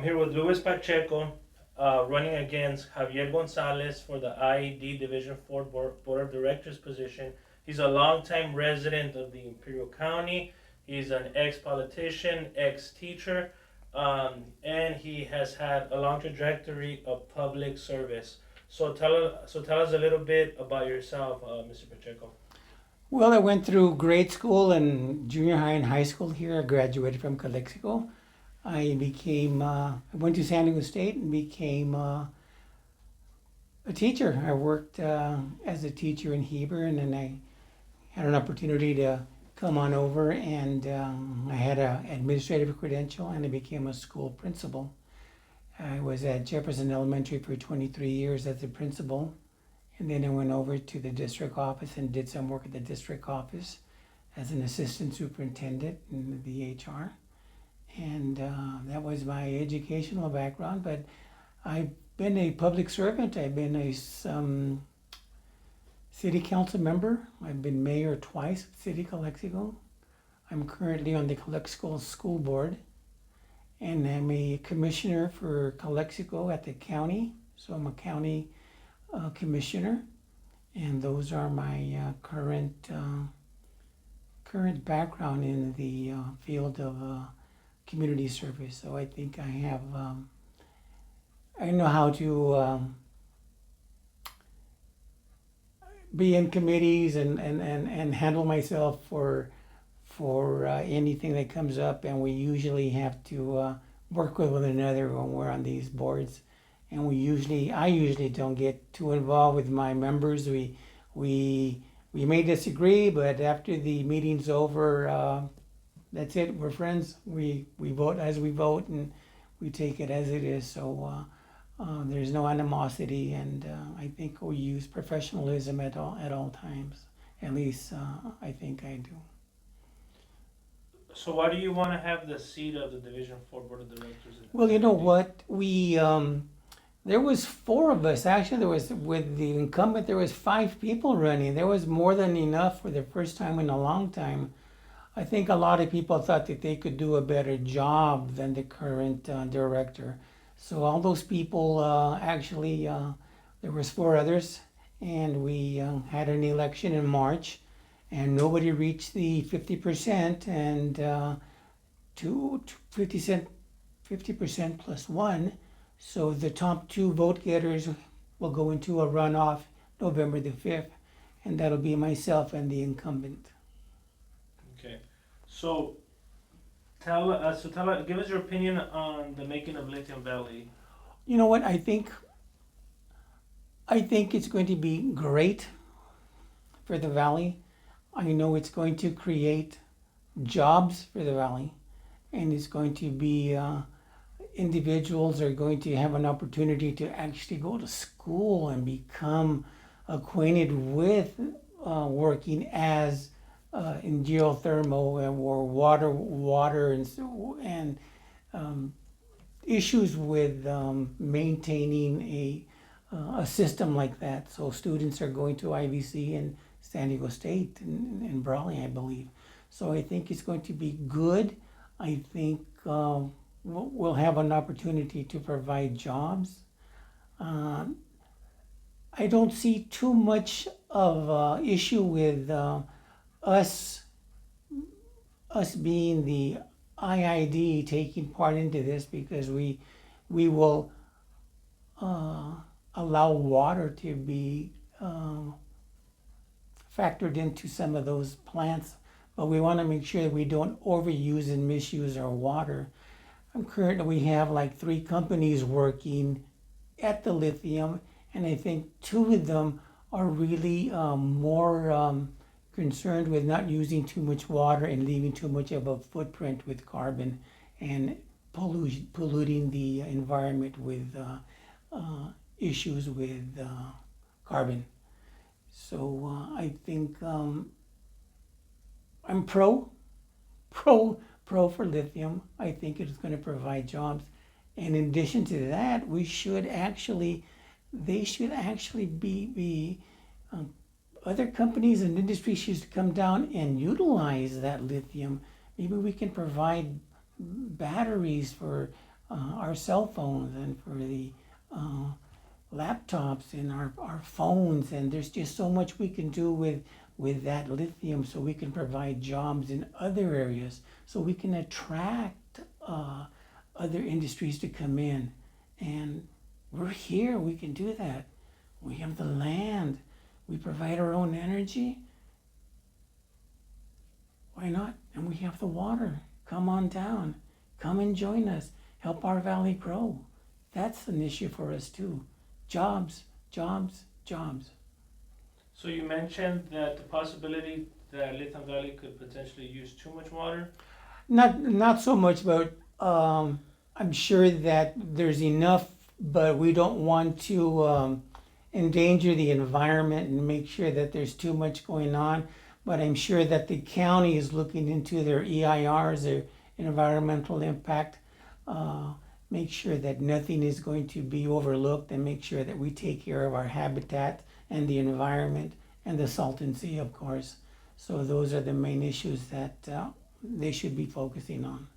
I'm here with Luis Pacheco, running against Javier Gonzalez for the IED Division 4 Board of Directors position. He's a longtime resident of the Imperial County. He's an ex-politician, ex-teacher, and he has had a long trajectory of public service. So tell us a little bit about yourself, Mr. Pacheco. Well, I went through grade school and junior high and high school here. I graduated from CALEXICO. I went to San Diego State and became a teacher. I worked as a teacher in Heber, and then I had an opportunity to come on over, and I had an administrative credential, and I became a school principal. I was at Jefferson Elementary for 23 years as a principal, and then I went over to the district office and did some work at the district office as an assistant superintendent in the HR. And that was my educational background. But I've been a public servant. I've been a city council member. I've been mayor twice of City Calexico. I'm currently on the Calexico School Board, and I'm a commissioner for Calexico at the county. So I'm a county commissioner, and those are my current background in the field of community service. So I think I have I know how to be in committees and handle myself for anything that comes up, and we usually have to work with one another when we're on these boards. And I usually don't get too involved with my members. We may disagree, but after the meeting's over, that's it. We're friends. We vote as we vote, and we take it as it is. So there's no animosity, and I think we use professionalism at all times. At least I think I do. So why do you want to have the seat of the Division 4 Board of Directors? Well, you know what? There was four of us. Actually, there was, with the incumbent, there was five people running. There was more than enough for the first time in a long time. I think a lot of people thought that they could do a better job than the current director. So all those people, actually, there was four others, and we had an election in March, and nobody reached the 50%, and 50% plus one. So the top two vote getters will go into a runoff November the 5th, and that'll be myself and the incumbent. Okay, so give us your opinion on the making of Lithium Valley. You know what? I think it's going to be great for the valley. I know it's going to create jobs for the valley, and it's going to be individuals are going to have an opportunity to actually go to school and become acquainted with working as in geothermal or water and issues with maintaining a system like that. So students are going to IVC and San Diego State and Brawley, I believe. So I think it's going to be good. I think we'll have an opportunity to provide jobs. I don't see too much of issue with us being the IID taking part into this, because we will allow water to be factored into some of those plants, but we want to make sure that we don't overuse and misuse our water. Currently, we have like 3 companies working at the lithium, and I think 2 of them are really more concerned with not using too much water and leaving too much of a footprint with carbon and polluting the environment with issues with carbon. So I think I'm pro for lithium. I think it's going to provide jobs. And in addition to that, they should actually be other companies and industries should come down and utilize that lithium. Maybe we can provide batteries for our cell phones and for the laptops and our phones, and there's just so much we can do with that lithium, so we can provide jobs in other areas, so we can attract other industries to come in. And we're here, we can do that. We have the land, we provide our own energy. Why not? And we have the water. Come on down, come and join us, help our valley grow. That's an issue for us too. Jobs, jobs, jobs. So you mentioned that the possibility that Lithium Valley could potentially use too much water. Not so much, but I'm sure that there's enough, but we don't want to endanger the environment and make sure that there's too much going on. But I'm sure that the county is looking into their EIRs, their environmental impact, make sure that nothing is going to be overlooked, and make sure that we take care of our habitat and the environment and the Salton Sea, of course. So those are the main issues that they should be focusing on.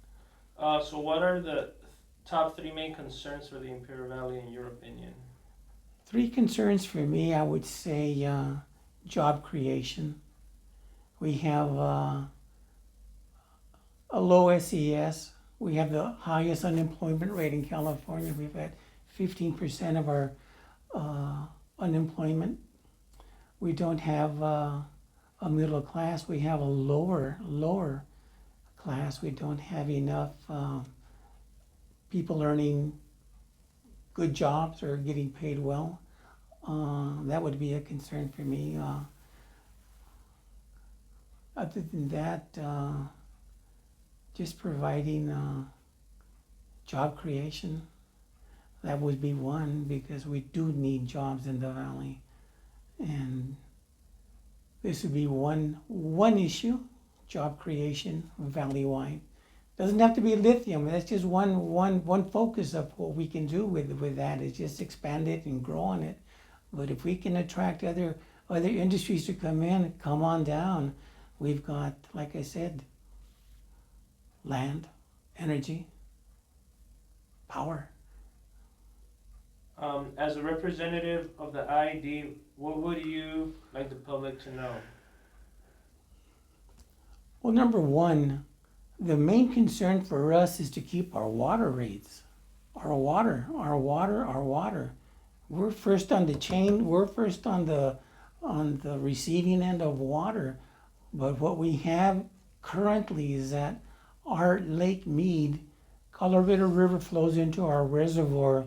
So what are the top 3 main concerns for the Imperial Valley in your opinion? 3 concerns for me, I would say job creation. We have a low SES. We have the highest unemployment rate in California. We've had 15% of our unemployment. We don't have a middle class. We have a lower class. We don't have enough people earning good jobs or getting paid well. That would be a concern for me. Other than that, just providing job creation, that would be one, because we do need jobs in the valley. And this would be one issue, job creation valley-wide. Doesn't have to be lithium. That's just one focus of what we can do with that, is just expand it and grow on it. But if we can attract other industries to come in, come on down. We've got, like I said, land, energy, power. As a representative of the IDD, what would you like the public to know? Well, number one, the main concern for us is to keep our water rates. Our water. We're first on the chain, we're first on the receiving end of water. But what we have currently is that our Lake Mead, Colorado River flows into our reservoir,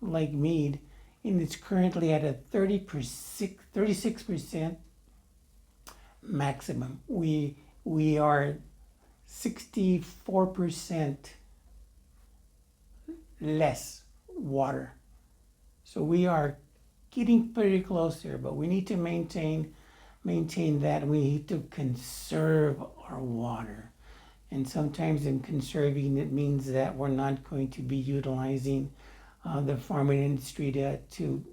Lake Mead, and it's currently at a 36% maximum. We are 64% less water. So we are getting pretty close there, but we need to maintain that, and we need to conserve our water. And sometimes in conserving, it means that we're not going to be utilizing the farming industry to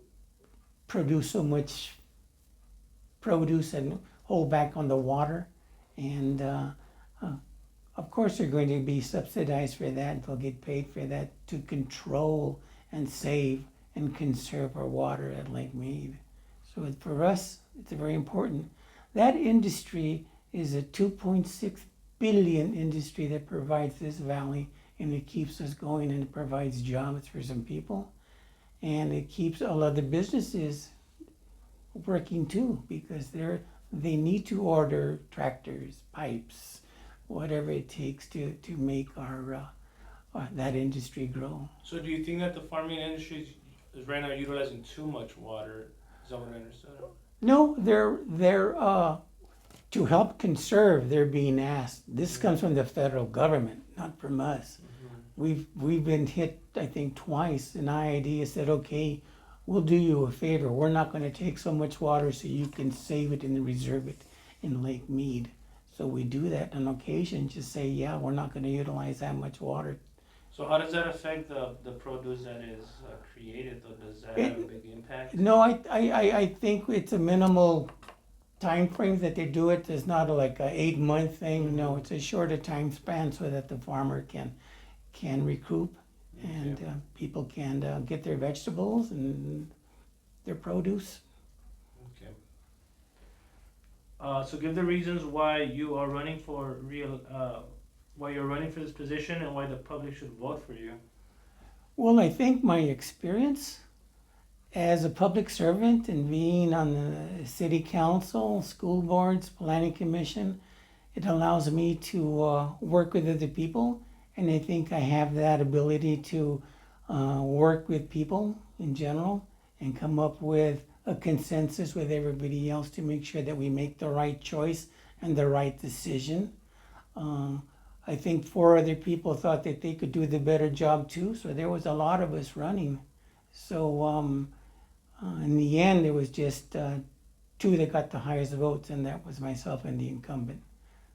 produce so much produce and hold back on the water. And of course, they're going to be subsidized for that. They'll get paid for that, to control and save and conserve our water at Lake Mead. So for us, it's very important. That industry is a 2.6 billion industry that provides this valley, and it keeps us going, and it provides jobs for some people, and it keeps all other businesses working too, because they need to order tractors, pipes, whatever it takes to make our that industry grow. So do you think that the farming industry is right now utilizing too much water? Is that what I understood? No, they're to help conserve. They're being asked. This comes from the federal government, not from us. Mm-hmm. We've been hit, I think, twice, and IID has said, okay, we'll do you a favor. We're not going to take so much water so you can save it and reserve it in Lake Mead. So we do that on occasion, just say, yeah, we're not going to utilize that much water. So how does that affect the produce that is created, though? Does that have a big impact? No, I think it's a minimal time frame that they do it. It's not like a 8-month thing. No, it's a shorter time span so that the farmer can recoup and people can get their vegetables and their produce. Okay. So give the reasons why you are running for why you're running for this position and why the public should vote for you. Well, I think my experience as a public servant and being on the city council, school boards, planning commission, it allows me to work with other people, and I think I have that ability to work with people in general and come up with a consensus with everybody else to make sure that we make the right choice and the right decision. I think 4 other people thought that they could do the better job too, so there was a lot of us running. So in the end, it was just 2 that got the highest votes, and that was myself and the incumbent.